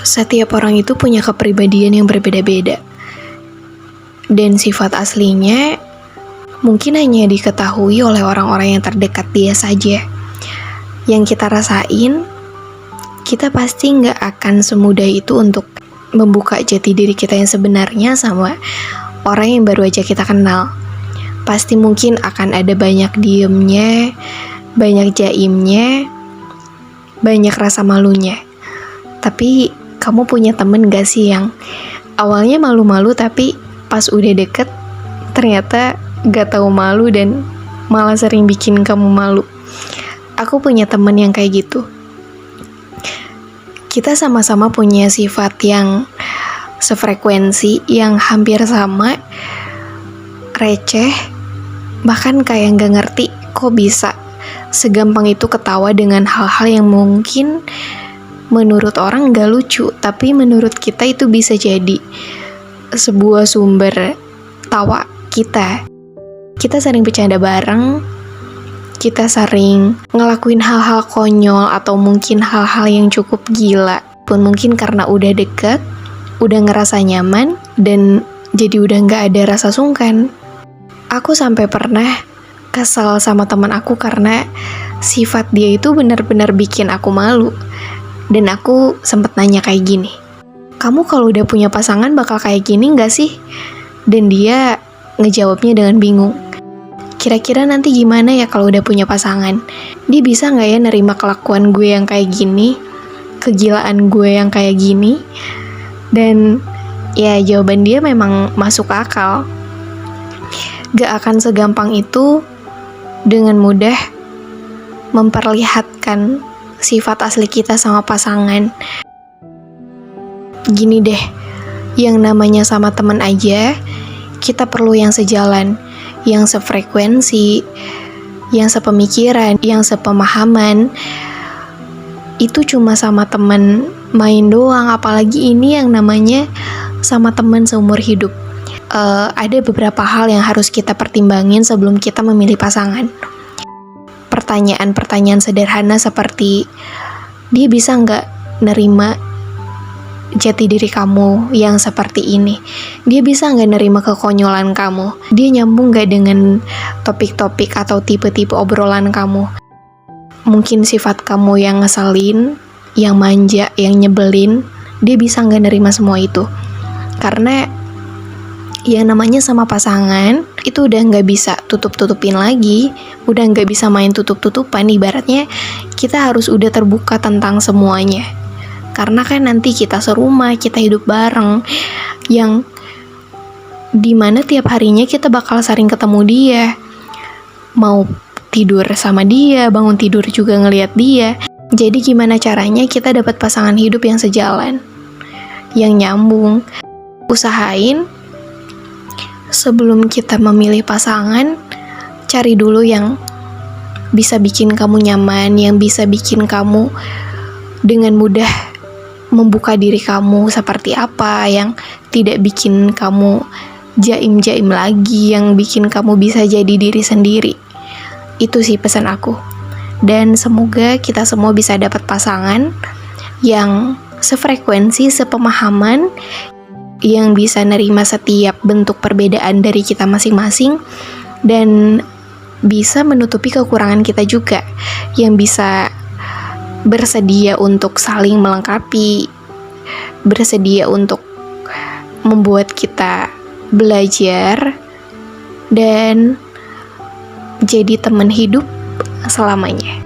Setiap orang itu punya kepribadian yang berbeda-beda. Dan sifat aslinya mungkin hanya diketahui oleh orang-orang yang terdekat dia saja. Yang kita rasain, kita pasti nggak akan semudah itu untuk membuka jati diri kita yang sebenarnya sama orang yang baru aja kita kenal. Pasti mungkin akan ada banyak diemnya, banyak jaimnya, banyak rasa malunya. Tapi kamu punya temen gak sih yang awalnya malu-malu tapi pas udah deket ternyata gak tahu malu dan malah sering bikin kamu malu? Aku punya temen yang kayak gitu. Kita sama-sama punya sifat yang sefrekuensi, yang hampir sama, receh, bahkan kayak gak ngerti kok bisa segampang itu ketawa dengan hal-hal yang mungkin menurut orang gak lucu, tapi menurut kita itu bisa jadi sebuah sumber tawa kita. Kita sering bercanda bareng, kita sering ngelakuin hal-hal konyol atau mungkin hal-hal yang cukup gila. Pun mungkin karena udah deket, udah ngerasa nyaman, dan jadi udah gak ada rasa sungkan. Aku sampai pernah kesal sama teman aku karena sifat dia itu benar-benar bikin aku malu. Dan aku sempet nanya kayak gini, kamu kalau udah punya pasangan bakal kayak gini gak sih? Dan dia ngejawabnya dengan bingung. Kira-kira nanti gimana ya kalau udah punya pasangan? Dia bisa gak ya nerima kelakuan gue yang kayak gini? Kegilaan gue yang kayak gini? Dan ya jawaban dia memang masuk akal. Gak akan segampang itu dengan mudah memperlihatkan sifat asli kita sama pasangan. Gini deh, yang namanya sama teman aja, kita perlu yang sejalan, yang sefrekuensi, yang sepemikiran, yang sepemahaman. Itu cuma sama teman main doang, apalagi ini yang namanya sama teman seumur hidup. Ada beberapa hal yang harus kita pertimbangin sebelum kita memilih pasangan. Pertanyaan-pertanyaan sederhana seperti, dia bisa nggak nerima jati diri kamu yang seperti ini? Dia bisa nggak nerima kekonyolan kamu? Dia nyambung nggak dengan topik-topik atau tipe-tipe obrolan kamu? Mungkin sifat kamu yang ngeselin, yang manja, yang nyebelin, dia bisa nggak nerima semua itu? Karena yang namanya sama pasangan itu udah nggak bisa tutup-tutupin lagi, udah nggak bisa main tutup-tutupan. Ibaratnya kita harus udah terbuka tentang semuanya, karena kan nanti kita serumah, kita hidup bareng, yang dimana tiap harinya kita bakal sering ketemu dia, mau tidur sama dia, bangun tidur juga ngelihat dia. Jadi gimana caranya kita dapat pasangan hidup yang sejalan, yang nyambung? Usahain sebelum kita memilih pasangan, cari dulu yang bisa bikin kamu nyaman, yang bisa bikin kamu dengan mudah membuka diri kamu seperti apa, yang tidak bikin kamu jaim-jaim lagi, yang bikin kamu bisa jadi diri sendiri. Itu sih pesan aku. Dan semoga kita semua bisa dapat pasangan yang sefrekuensi, sepemahaman, yang bisa nerima setiap bentuk perbedaan dari kita masing-masing, dan bisa menutupi kekurangan kita juga, yang bisa bersedia untuk saling melengkapi, bersedia untuk membuat kita belajar dan jadi teman hidup selamanya.